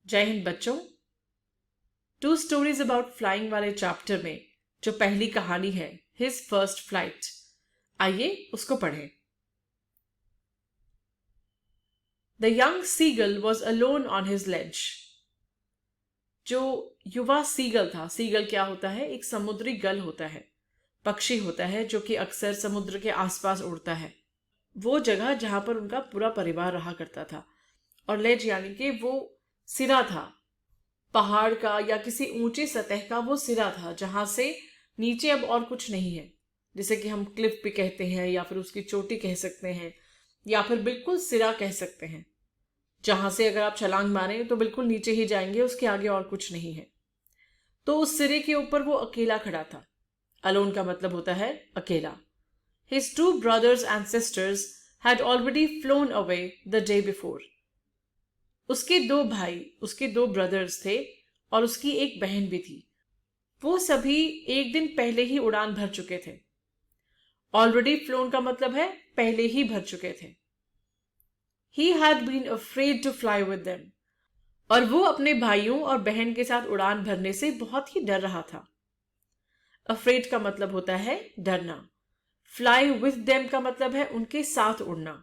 जय हिंद बच्चों। To stories about flying वाले चैप्टर में जो पहली कहानी है हिज फर्स्ट फ्लाइट, आइए उसको पढ़ें। The young seagull was alone on his ledge. जो युवा सीगल था, सीगल क्या होता है? एक समुद्री गल होता है, पक्षी होता है जो कि अक्सर समुद्र के आसपास उड़ता है। वो जगह जहां पर उनका पूरा परिवार रहा करता था। और लेज यानी कि वो सिरा था, पहाड़ का या किसी ऊंची सतह का वो सिरा था जहां से नीचे अब और कुछ नहीं है, जिसे कि हम क्लिफ भी कहते हैं या फिर उसकी चोटी कह सकते हैं या फिर बिल्कुल सिरा कह सकते हैं, जहां से अगर आप छलांग मारें तो बिल्कुल नीचे ही जाएंगे, उसके आगे और कुछ नहीं है। तो उस सिरे के ऊपर वो अकेला खड़ा था। अलोन का मतलब होता है अकेला। His two brothers and sisters had already phloem away the day before. उसके दो भाई, उसके दो ब्रदर्स थे और उसकी एक बहन भी थी। वो सभी एक दिन पहले ही उड़ान भर चुके थे। ऑलरेडी फ्लोन का मतलब है पहले ही भर चुके थे। He had been afraid to fly with them। और वो अपने भाइयों और बहन के साथ उड़ान भरने से बहुत ही डर रहा था। अफ्रेड का मतलब होता है डरना। फ्लाई विथ देम का मतलब है उनके साथ उड़ना।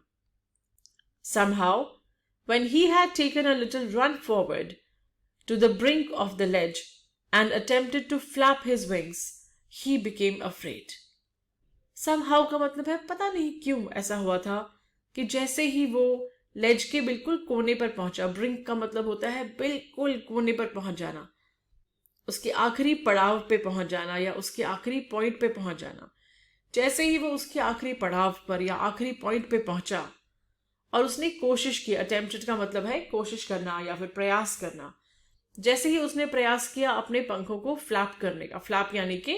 Somehow, when he had taken a little run forward to the brink of the ledge and attempted to flap his wings, he became afraid। Somehow का मतलब है पता नहीं क्यों ऐसा हुआ था कि जैसे ही वो लेज के बिल्कुल कोने पर पहुंचा, ब्रिंक का मतलब होता है बिल्कुल कोने पर पहुंच जाना, उसके आखिरी पड़ाव पे पहुंच जाना या उसके आखिरी पॉइंट पे पहुंच जाना। जैसे ही वो उसके आखिरी पड़ाव पर या आखिरी पॉइंट पे पहुंचा और उसने कोशिश की, अटेम्प्टेड का मतलब है कोशिश करना या फिर प्रयास करना। जैसे ही उसने प्रयास किया अपने पंखों को फ्लैप करने का, फ्लैप यानी कि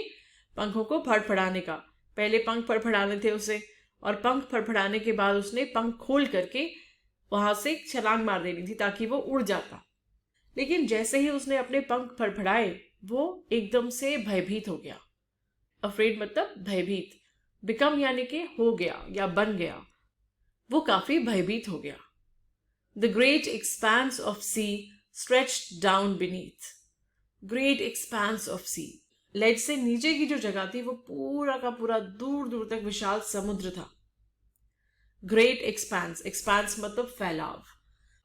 पंखों को फड़फड़ाने का। पहले पंख फड़फड़ाने थे उसे, और पंख फड़फड़ाने के बाद उसने पंख खोल करके वहां से छलांग मार देनी थी ताकि वो उड़ जाता। लेकिन जैसे ही उसने अपने पंख फड़फड़ाए वो एकदम से भयभीत हो गया। अफ्रेड मतलब भयभीत, बिकम यानी कि हो गया या बन गया। वो काफी भयभीत हो गया। The great expanse of sea stretched down beneath. Great expanse of sea, ledge से नीचे की जो जगह थी वो पूरा का पूरा दूर दूर तक विशाल समुद्र था। ग्रेट एक्सपांस, एक्सपांस मतलब फैलाव,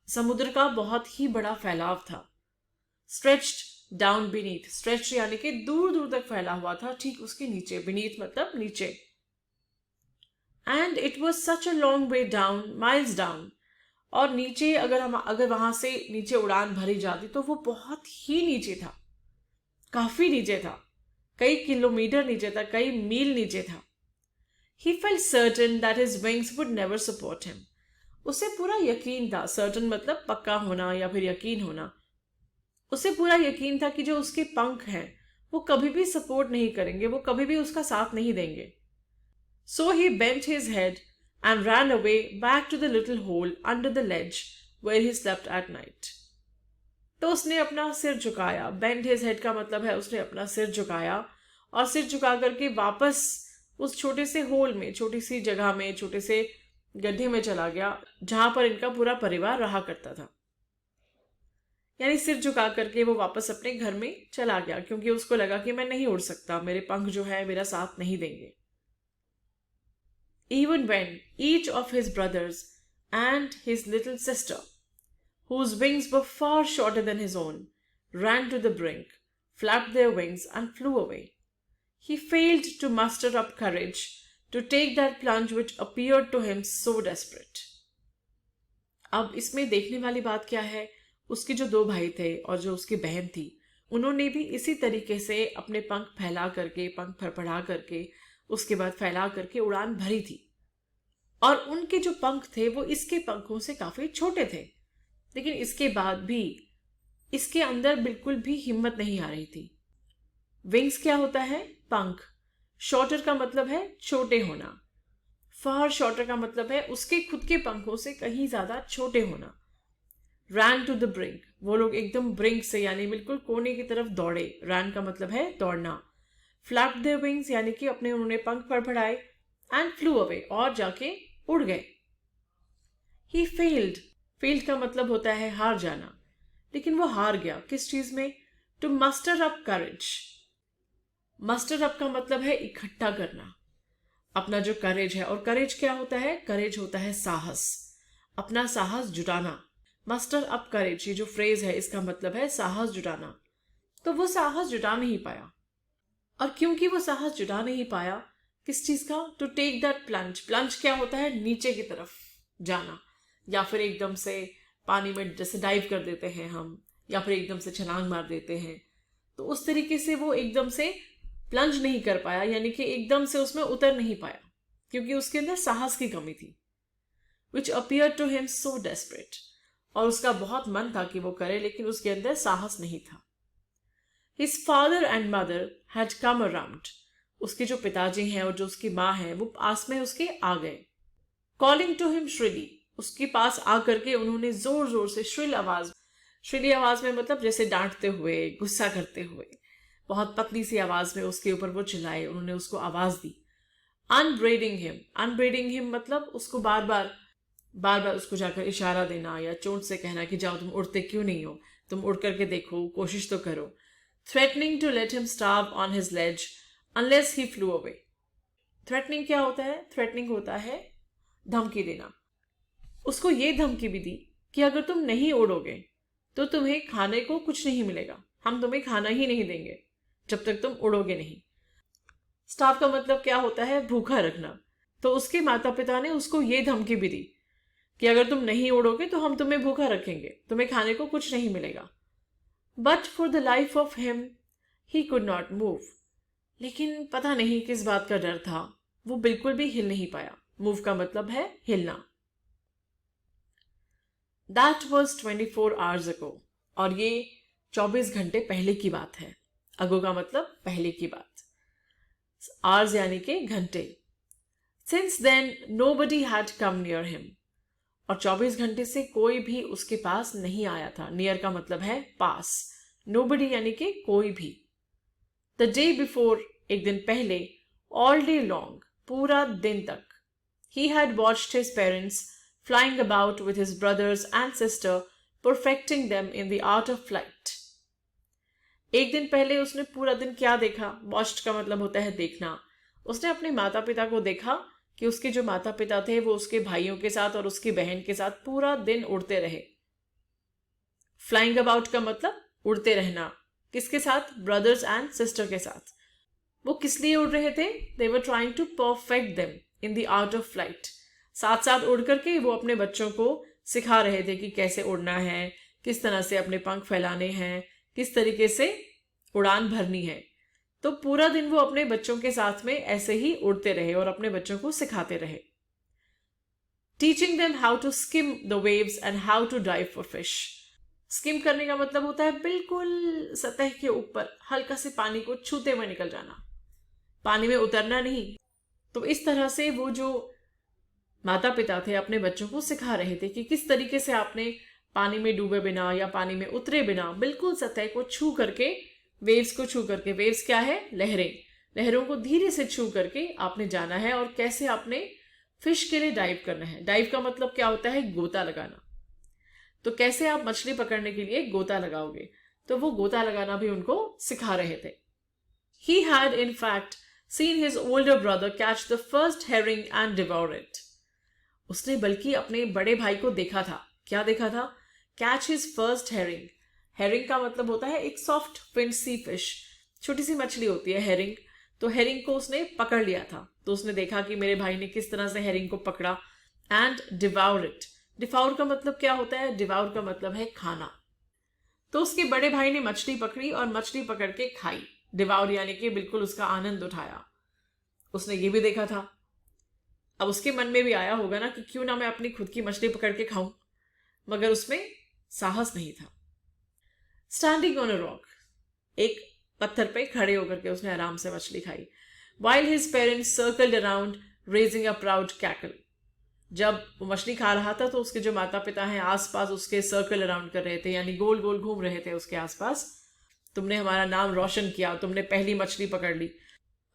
समुद्र का बहुत ही बड़ा फैलाव था। स्ट्रेच्ड डाउन बीनीथ, स्ट्रेच यानी कि दूर दूर तक फैला हुआ था, ठीक उसके नीचे, बीनीथ मतलब नीचे। And it was such a long way down, miles down. और नीचे अगर वहां से नीचे उड़ान भरी जाती तो वो बहुत ही नीचे था, काफी नीचे था, कई किलोमीटर नीचे था, कई मील नीचे था। He felt certain that his wings would never support him। उसे पूरा यकीन था, सर्टन मतलब पक्का होना या फिर यकीन होना। उसे पूरा यकीन था कि जो उसके पंख हैं वो कभी भी सपोर्ट नहीं करेंगे, वो कभी भी उसका साथ नहीं देंगे। So he bent his head and ran away back to the little hole under the ledge where he slept at night। तो उसने अपना सिर झुकाया, बेंड हिज हेड का मतलब है उसने अपना सिर झुकाया, और सिर झुका करके वापस उस छोटे से होल में, छोटी सी जगह में, छोटे से गड्ढे में चला गया जहां पर इनका पूरा परिवार रहा करता था। यानी सिर झुका करके वो वापस अपने घर में चला गया क्योंकि उसको लगा कि मैं नहीं उड़ सकता, मेरे पंख जो है मेरा साथ नहीं देंगे। Even when each of his brothers and his little sister, whose wings were far shorter than his own, ran to the brink, flapped their wings and flew away, he failed to muster up courage to take that plunge which appeared to him so desperate। अब इसमें देखने वाली बात क्या है, उसके जो दो भाई थे और जो उसकी बहन थी, उन्होंने भी इसी तरीके से अपने पंख फैला करके, पंख फड़फड़ा करके, उसके बाद फैला करके उड़ान भरी थी। और उनके जो पंख थे वो इसके पंखों से काफी छोटे थे, लेकिन इसके बाद भी इसके अंदर बिल्कुल भी हिम्मत नहीं आ रही थी। विंग्स क्या होता है? पंख। शॉर्टर का मतलब है छोटे होना, फार शॉर्टर का मतलब है उसके खुद के पंखों से कहीं ज्यादा छोटे होना। रैन टू द ब्रिंक, वो लोग एकदम ब्रिंक से यानी बिल्कुल कोने की तरफ दौड़े। रैन का मतलब है दौड़ना। फ्लैप देयर विंग्स यानी कि अपने उन्होंने पंख फड़फड़ाए, एंड फ्लू अवे और जाके उड़ गए। ही फेल्ड, फेल्ड का मतलब होता है हार जाना, लेकिन वो हार गया। किस चीज में? To muster up courage. Muster up का मतलब है इकट्ठा करना अपना जो करेज है। और करेज क्या होता है? करेज होता है साहस, अपना साहस जुटाना। मस्टर अप करेज, ये जो फ्रेज है इसका मतलब है साहस जुटाना। तो वो साहस जुटा नहीं पाया। और क्योंकि वो साहस जुटा नहीं पाया, किस चीज का? To take that plunge. Plunge क्या होता है? नीचे की तरफ जाना, या फिर एकदम से पानी में जैसे डाइव कर देते हैं हम, या फिर एकदम से छलांग मार देते हैं। तो उस तरीके से वो एकदम से प्लंज नहीं कर पाया, यानी कि एकदम से उसमें उतर नहीं पाया, क्योंकि उसके अंदर साहस की कमी थी। Which appear to him so desperate. और उसका बहुत मन था कि वो करे, लेकिन उसके अंदर साहस नहीं था। His father and mother had come around. उसके जो पिताजी हैं और जो उसकी माँ है वो पास में उसके आ गए। Calling to him shrilly. उसके पास आकर के उन्होंने जोर जोर से श्रिल आवाज, श्रिली आवाज में मतलब जैसे डांटते हुए, गुस्सा करते हुए, बहुत पतली सी आवाज में उसके ऊपर वो चिल्लाए। उन्होंने उसको आवाज दी। अनब्रेडिंग हिम। अनब्रेडिंग हिम मतलब उसको बार बार उसको जाकर इशारा देना या चोट से कहना कि जाओ, तुम उड़ते क्यों नहीं हो, तुम उड़ करके देखो, कोशिश तो करो। Threatening to let him starve on his ledge unless he flew away. Threatening क्या होता है? थ्रेटनिंग होता है धमकी देना। उसको ये धमकी भी दी कि अगर तुम नहीं उड़ोगे तो तुम्हें खाने को कुछ नहीं मिलेगा, हम तुम्हें खाना ही नहीं देंगे जब तक तुम उड़ोगे नहीं। स्टार्व का मतलब क्या होता है? भूखा रखना। तो उसके माता पिता ने उसको ये धमकी भी दी कि अगर तुम नहीं उड़ोगे तो हम तुम्हें भूखा रखेंगे, तुम्हें खाने को कुछ नहीं मिलेगा। But for the life of him he could not move. लेकिन पता नहीं किस बात का डर था, वो बिल्कुल भी हिल नहीं पाया। मूव का मतलब है हिलना। That was 24 hours ago। और ये 24 घंटे पहले की बात है। अगो का मतलब पहले की बात, आवर्स यानी कि घंटे। Since then nobody had come near him. और 24 घंटे से कोई भी उसके पास नहीं आया था। नियर का मतलब है पास, नोबडी यानी कि कोई भी। द डे बिफोर, एक दिन पहले, ऑल डे लॉन्ग, पूरा दिन तक, he had watched his parents flying about with his brothers and sister, perfecting them in the art of flight। एक दिन पहले उसने पूरा दिन क्या देखा? वॉच्ड का मतलब होता है देखना। उसने अपने माता पिता को देखा कि उसके जो माता पिता थे वो उसके भाइयों के साथ और उसकी बहन के साथ पूरा दिन उड़ते रहे। फ्लाइंग अबाउट का मतलब उड़ते रहना। किसके साथ? ब्रदर्स एंड सिस्टर के साथ। वो किस लिए उड़ रहे थे? They were trying to perfect them in the art of flight. साथ साथ उड़ करके वो अपने बच्चों को सिखा रहे थे कि कैसे उड़ना है, किस तरह से अपने पंख फैलाने हैं, किस तरीके से उड़ान भरनी है। तो पूरा दिन वो अपने बच्चों के साथ में ऐसे ही उड़ते रहे और अपने बच्चों को सिखाते रहे। Teaching them how to skim the waves and how to dive for fish. Skim करने का मतलब होता है बिल्कुल सतह के ऊपर हल्का से पानी को छूते हुए निकल जाना, पानी में उतरना नहीं। तो इस तरह से वो जो माता पिता थे अपने बच्चों को सिखा रहे थे कि किस तरीके से आपने पानी में डूबे बिना या पानी में उतरे बिना बिल्कुल सतह को छू करके, वेव्स को छू करके, वेव्स क्या है? लहरें, लहरों को धीरे से छू करके आपने जाना है और कैसे आपने फिश के लिए डाइव करना है। डाइव का मतलब क्या होता है? गोता लगाना। तो कैसे आप मछली पकड़ने के लिए गोता लगाओगे, तो वो गोता लगाना भी उनको सिखा रहे थे। He had in fact seen his older brother catch the first herring and devour it। उसने बल्कि अपने बड़े भाई को देखा था। क्या देखा था? Catch his first herring। Herring का मतलब होता है एक सॉफ्ट फिन सी फिश, छोटी सी मछली होती है हेरिंग। तो हेरिंग को उसने पकड़ लिया था। तो उसने देखा कि मेरे भाई ने किस तरह से हेरिंग को पकड़ा। And डिवाउर it. डिवाउर का मतलब क्या होता है? डिवाउर का मतलब है खाना। तो उसके बड़े भाई ने मछली पकड़ी और मछली पकड़ के खाई। डिवाउर यानी कि बिल्कुल उसका आनंद उठाया। उसने ये भी देखा था। अब उसके मन में भी आया होगा ना कि क्यों ना मैं अपनी खुद की मछली पकड़ के खाऊं, मगर उसमें साहस नहीं था। स्टैंडिंग ऑन अ रॉक, एक पत्थर पे खड़े होकर के उसने आराम से मछली खाई। While his parents circled around raising a proud cackle. जब वो मछली खा रहा था तो उसके जो माता पिता हैं आसपास उसके सर्कल अराउंड कर रहे थे, यानी गोल गोल घूम रहे थे उसके आसपास। तुमने हमारा नाम रोशन किया, तुमने पहली मछली पकड़ ली।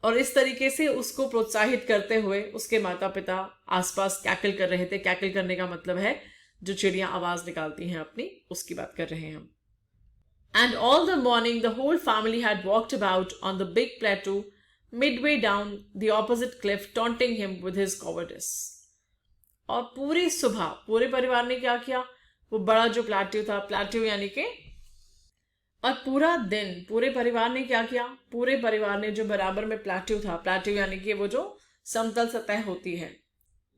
और इस तरीके से उसको प्रोत्साहित करते हुए उसके माता पिता आसपास कैकल कर रहे थे। कैकल करने का मतलब है जो चिड़ियां आवाज निकालती हैं अपनी, उसकी बात कर रहे हैं हम। And all the morning the whole family had walked about on the big plateau midway down the opposite cliff, taunting him with his cowardice. और पूरी सुबह पूरे परिवार ने क्या किया, वो बड़ा जो प्लेट्यू था, प्लेट्यू यानी कि, और पूरा दिन पूरे परिवार ने क्या किया, पूरे परिवार ने जो बराबर में प्लेट्यू था, प्लेट्यू यानी कि वो जो समतल सतह होती है,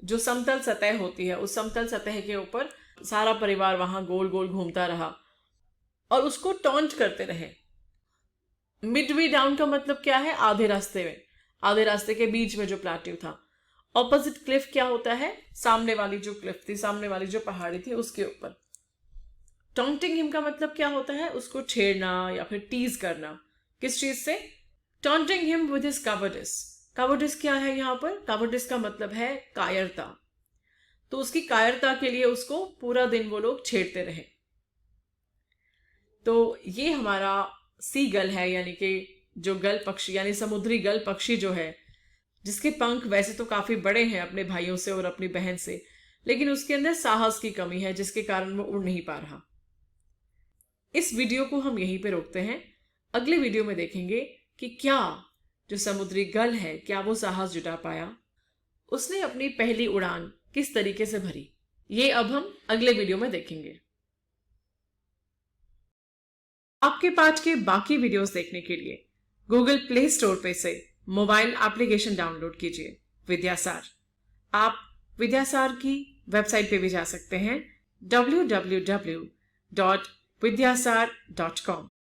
जो समतल सतह होती है, उस समतल सतह के ऊपर सारा परिवार वहां गोल गोल घूमता रहा और उसको टॉन्ट करते रहे। मिडवे डाउन का मतलब क्या है, आधे रास्ते में, आधे रास्ते के बीच में जो प्लेट्यू था। ऑपोजिट क्लिफ क्या होता है, सामने वाली जो क्लिफ थी, सामने वाली जो पहाड़ी थी उसके ऊपर। टॉन्टिंग हिम का मतलब क्या होता है, उसको छेड़ना या फिर टीज करना। किस चीज से, taunting him with his cowardice. Cowardice क्या है यहाँ पर, कवर्डिस का मतलब है कायरता। तो उसकी कायरता के लिए उसको पूरा दिन वो लोग छेड़ते रहे। तो ये हमारा सीगल है, यानी कि जो गल पक्षी, यानी समुद्री गल पक्षी जो है, जिसके पंख वैसे तो काफी बड़े हैं अपने भाइयों से और अपनी बहन से, लेकिन उसके अंदर साहस की कमी है जिसके कारण वो उड़ नहीं पा रहा। इस वीडियो को हम यहीं पे रोकते हैं। अगले वीडियो में देखेंगे कि क्या जो समुद्री गल है, क्या वो साहस जुटा पाया, उसने अपनी पहली उड़ान किस तरीके से भरी, ये अब हम अगले वीडियो में देखेंगे। आपके पाठ के बाकी वीडियोस देखने के लिए गूगल प्ले स्टोर पे से मोबाइल एप्लीकेशन डाउनलोड कीजिए, विद्यासार। आप विद्यासार की वेबसाइट पे भी जा सकते हैं, www.vidyasar.com।